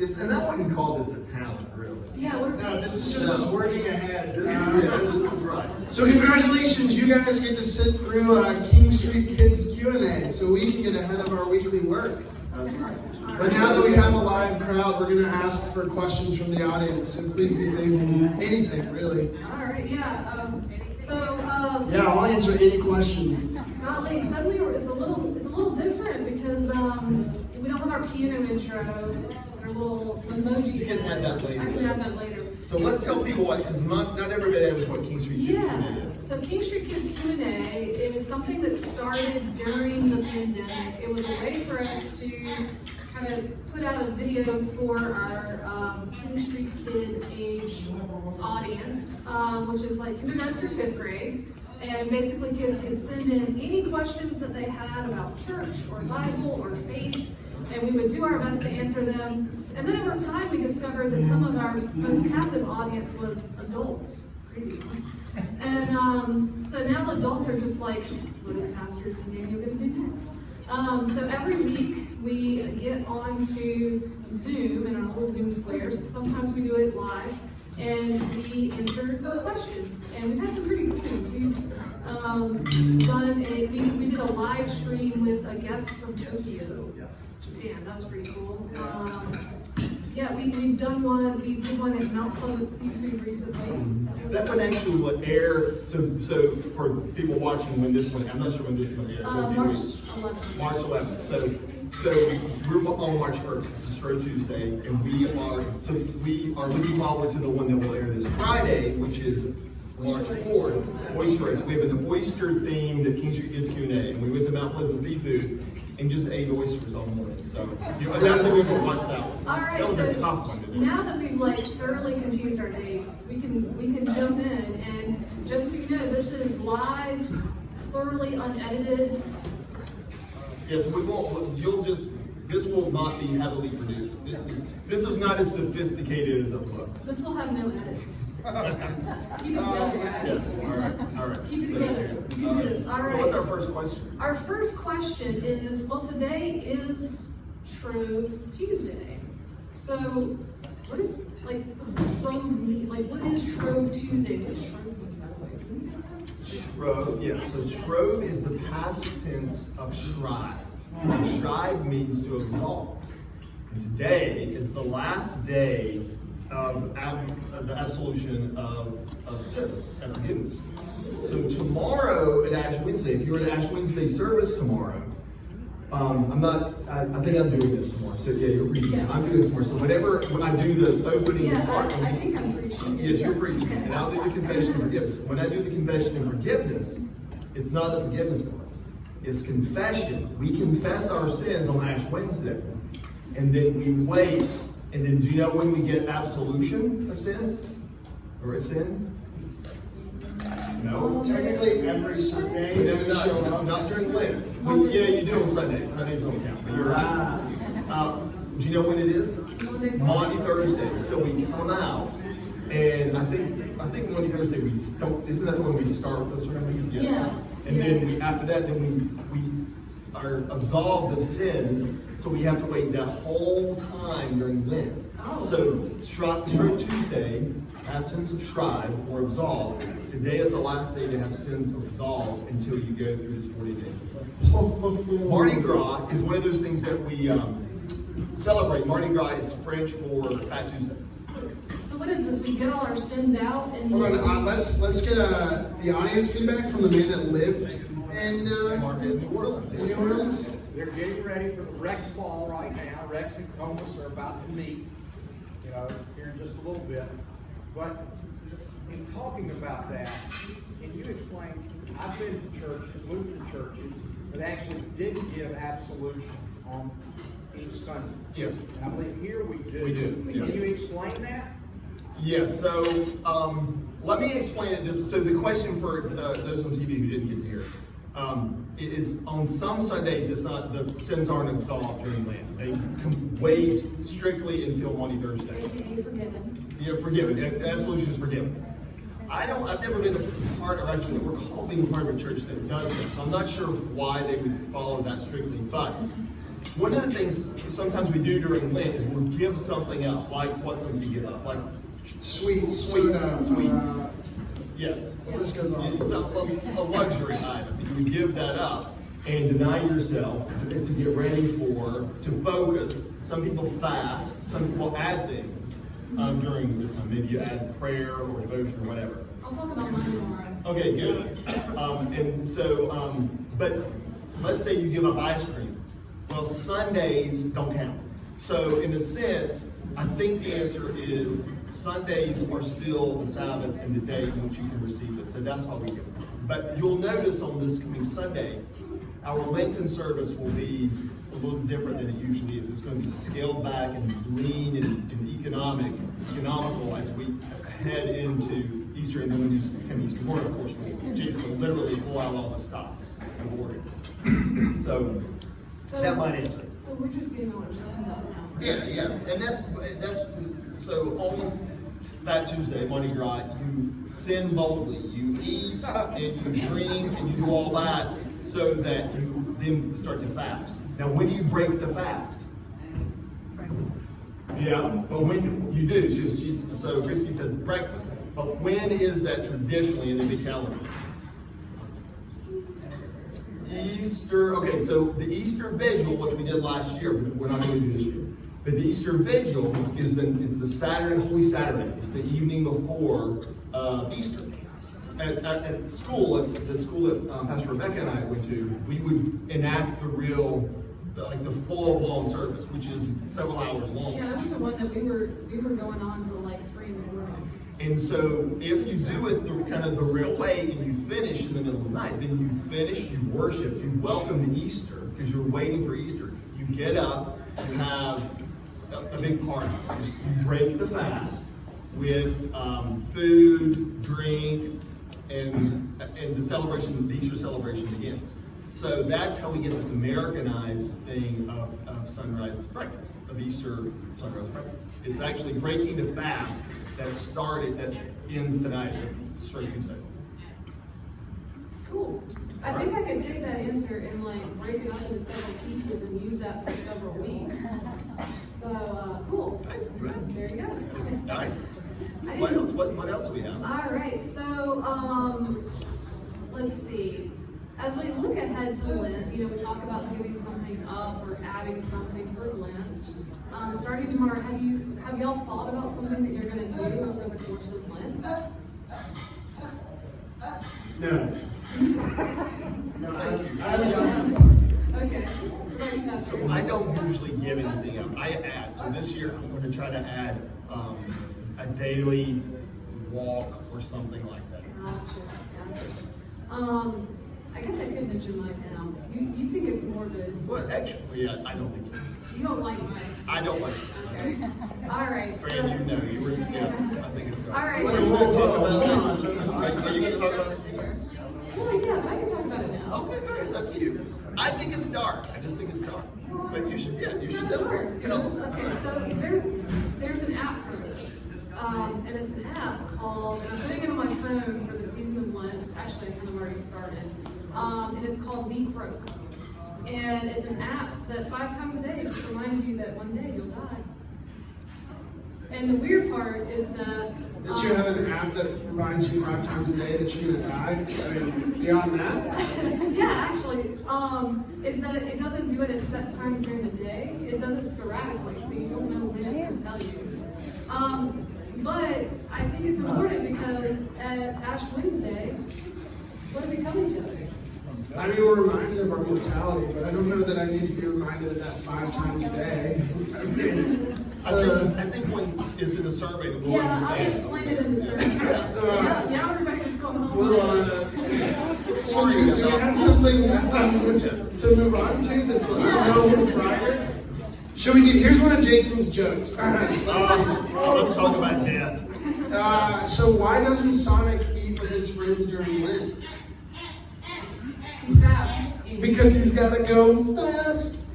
And I wouldn't call this a talent, really. Yeah, No, this is just us working ahead. This is right. So congratulations, you guys get to sit through King Street Kids Q&A, so we can get ahead of our weekly work. That's right. But now that we have a live crowd, we're going to ask for questions from the audience, so please be thinking anything, really. all right, yeah. Yeah, I'll answer any question. Golly, suddenly it's a little different because we don't have our piano intro, our little emoji. You can add that later. I can add that later. So let's tell people what, because not everybody knows what King Street Kids Q&A is. So King Street Kids Q&A is something that started during the pandemic. It was a way for us to kind of put out a video for our King Street Kid age audience, which is like kindergarten through 5th grade. And basically kids could send in any questions that they had about church or Bible or faith, and we would do our best to answer them. And then over time we discovered that some of our most captive audience was adults. Crazy. And so now adults are just like, what are pastors and Daniel going to do next? So every week we get onto Zoom in our little Zoom squares. Sometimes we do it live, and we answer the questions. And we've had some pretty cool ones. We did a live stream with a guest from Tokyo, Japan. That was pretty cool. We've done one. We did one at Mount Pleasant Seafood recently. That one actually will air, so for people watching when this one, I'm not sure when this one airs. March 11th. March 11th. So we're on March 1st. This is Shrove Tuesday, and we are looking forward to the one that will air this Friday, which is March 4th. Oyster Race. We have an oyster-themed King Street Kids Q&A, and we went to Mount Pleasant Seafood and just ate oysters all morning. So that's what we can watch that one. All right, that was so a tough one to do. now that we've thoroughly confused our dates, we can jump in, and just so you know, this is live, thoroughly unedited. Yes, we won't. This will not be heavily produced. This is not as sophisticated as it looks. This will have no edits. Keep it together, guys. Yes. All right. Keep it together. You can do this. All right. So what's our first question? Our first question is, well, today is Shrove Tuesday. So, what's Shrove mean? What is Shrove Tuesday? What is Shrove mean, by the way? Shrove, yeah. So Shrove is the past tense of shrive. Shrive means to absolve. And today is the last day of the absolution of sins and forgiveness. So tomorrow at Ash Wednesday, if you're at Ash Wednesday service tomorrow, I think I'm doing this tomorrow. So yeah, you're preaching. Yeah. I'm doing this tomorrow. So when I do the opening part, I think I'm preaching. Yes, you're preaching, and I'll do the confession of forgiveness. When I do the confession of forgiveness, it's not the forgiveness part. It's confession. We confess our sins on Ash Wednesday, and then we wait. And then, do you know when we get absolution of sins or a sin? No. Technically, every Sunday we show up. Not during Lent. Yeah, you do on Sundays. Sundays don't count. But you're right. Do you know when it is? Maundy Thursday. So we come out, and I think Maundy Thursday we don't. Isn't that when we start the sermon? Yes. Yeah. And then after that, we are absolved of sins. So we have to wait that whole time during Lent. Oh. So Shrove Tuesday has sins of shrive or absolved. Today is the last day to have sins absolved until you go through this 40 days. Mardi Gras is one of those things that we celebrate. Mardi Gras is French for Fat Tuesday. So what is this? We get all our sins out and Hold on, let's get the audience feedback from the man that lived in New Orleans. New Orleans. They're getting ready for the Rex Ball right now. Rex and Comus are about to meet, here in just a little bit. But in talking about that, can you explain, I've been to churches, Lutheran churches, that actually didn't give absolution on each Sunday. Yes. I believe here we do. We do, yeah. Can you explain that? Yes, so let me explain it this. So the question for those on TV who didn't get to hear it is on some Sundays, it's not, the sins aren't absolved during Lent. They can wait strictly until Maundy Thursday. AKA forgiven. Yeah, forgiven. Absolution is forgiven. I've never been a part, or I can't recall being part of a church that does this. So I'm not sure why they would follow that strictly, but one of the things sometimes we do during Lent is we'll give something up, like what somebody give up, like Sweets, soda, sweets. Yes. the list goes on. A luxury item. You would give that up and deny yourself to get ready to focus. Some people fast. Some people add things during this time. Maybe you add prayer or devotion or whatever. I'll talk about mine tomorrow. Okay, good. And so, but let's say you give up ice cream. Well, Sundays don't count. So in a sense, I think the answer is Sundays are still the Sabbath and the day in which you can receive it. So that's why we give it. But you'll notice on this coming Sunday, our Lenten service will be a little different than it usually is. It's going to be scaled back and lean and economical as we head into Easter. And then when you come Easter morning, of course, Jason will literally pull out all the stops and board it. So that might answer it. So we're just getting our sins out now. Yeah, and that's so on that Tuesday, Mardi Gras, you sin boldly, you eat and you drink and you do all that so that you then start to fast. Now, when do you break the fast? Yeah, but when you do, so Christy said breakfast. But when is that traditionally in the big calendar? Easter, okay, so the Easter Vigil, which we did last year, but we're not going to do this year. But the Easter Vigil is the Saturday, Holy Saturday. It's the evening before Easter. At school, at the school that Pastor Rebecca and I went to, we would enact the full-blown service, which is several hours long. Yeah, that was the one that we were going on till like 3 in the morning. And so if you do it the real way and you finish in the middle of the night, then you finish, you worship, you welcome to Easter because you're waiting for Easter. You get up, you have a big party. You break the fast with food, drink, and the celebration, the Easter celebration begins. So that's how we get this Americanized thing of sunrise breakfast, of Easter sunrise breakfast. It's actually breaking the fast that ends tonight, straight Tuesday. Cool. I think I could take that answer and break it up into several pieces and use that for several weeks. So, cool. There you go. All right. What else? What else do we have? All right. So, let's see. As we look ahead to Lent, we talk about giving something up or adding something for Lent. Starting tomorrow, have y'all thought about something that you're going to do over the course of Lent? No. Okay. So I don't usually give anything up. I add. So this year I'm going to try to add a daily walk or something like that. Gotcha. I guess I could mention mine now. You think it's morbid? Well, actually, yeah, I don't think You don't like mine. I don't like it. Okay. All right. So. Fran, you were, yes, I think it's good. All right. Are you going to talk about it? Are you going to talk about it? Well, yeah, I can talk about it now. Okay, good. It's up to you. I think it's dark. I just think it's dark. But you should tell us. Okay, so there's an app for this. And it's an app called, and I'm putting it on my phone for the season of Lent. Actually, I kind of already started. And it's called Be Croak. And it's an app that 5 times a day just reminds you that one day you'll die. And the weird part is that Did you have an app that reminds you 5 times a day that you're gonna die? I mean, beyond that? yeah, actually, is that it doesn't do it at set times during the day. It does it sporadically, so you don't know when it's going to tell you. But I think it's important because at Ash Wednesday, what do we tell each other? I mean, we're reminded of our mortality, but I don't know that I need to be reminded of that 5 times a day. I think when it's in a survey, the more Yeah, I'll understand. explain it in the survey. Yeah, now everybody's going home. Well, so do you have something to move on to that's a little brighter? Should we do, here's one of Jason's jokes. Let's talk about death. So why doesn't Sonic eat with his friends during Lent? He's fast. Because he's got to go fast.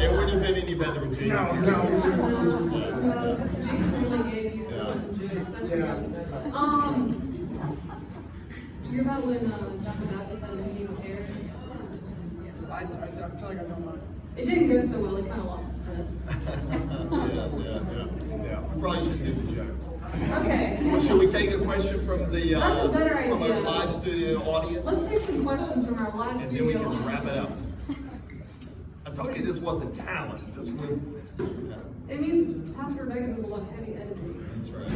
It wouldn't have been any better with Jason. No, these are Jason really gave you some jokes. That's amazing. Do you hear about when John the Baptist had a meeting with Herod? I feel like I don't know. It didn't go so well, he kind of lost his head. Yeah. We probably shouldn't do the jokes. Okay. Well, should we take a question from the That's a better from our idea. live studio audience? Let's take some questions from our live And then studio. we can wrap it up. audience. I told you this wasn't talent. This was. It means Pastor Rebecca does a lot of heavy editing. That's right.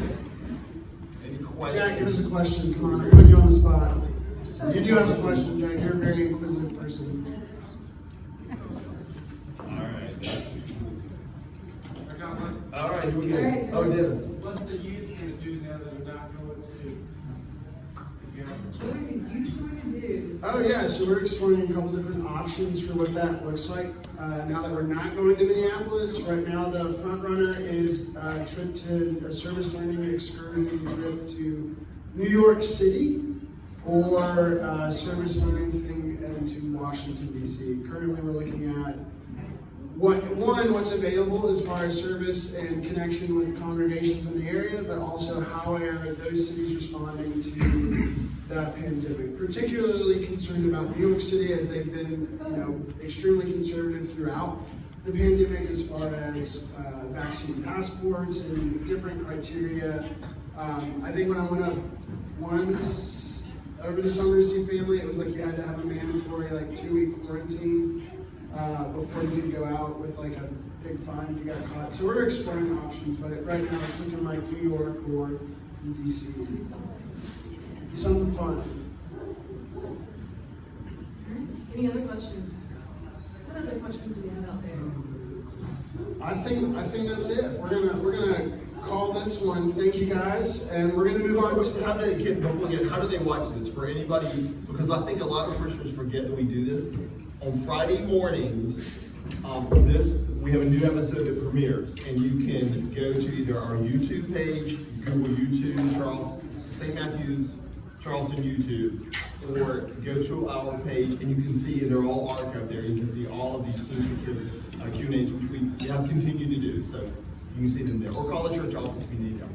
Any questions? Jack, give us a question. Come on, we're putting you on the spot. You do have a question, Jack. You're a very inquisitive person. All right. That's... I got one. All right. Here we go. All right, Oh, Dennis. Dennis. What's the youth going to do now that they're not going to together? What are the youth going to do? Oh yeah, so we're exploring a couple different options for what that looks like. Now that we're not going to Minneapolis, right now the front runner is a trip to a service learning excursion trip to New York City, or a service learning thing into Washington D.C. Currently, we're looking at what's available as far as service and connection with congregations in the area, but also how are those cities responding to the pandemic. Particularly concerned about New York City, as they've been, extremely conservative throughout the pandemic as far as vaccine passports and different criteria. I think when I went up once over the summer to see family, it was like you had to have a mandatory 2-week quarantine before you could go out with a big fine if you got caught. So we're exploring options, but right now it's looking like New York or DC. Something fun. Any other questions? What other questions do we have out there? I think that's it. We're gonna call this one. Thank you guys, and we're gonna move on to How do they watch this? For anybody, because I think a lot of Christians forget that we do this on Friday mornings. We have a new episode that premieres, and you can go to either our YouTube page, Google YouTube, St. Matthew's Charleston YouTube, or go to our page, and you can see they're all archived there. You can see all of these Q&As, which we have continued to do. So you can see them there, or call the church office if you need them.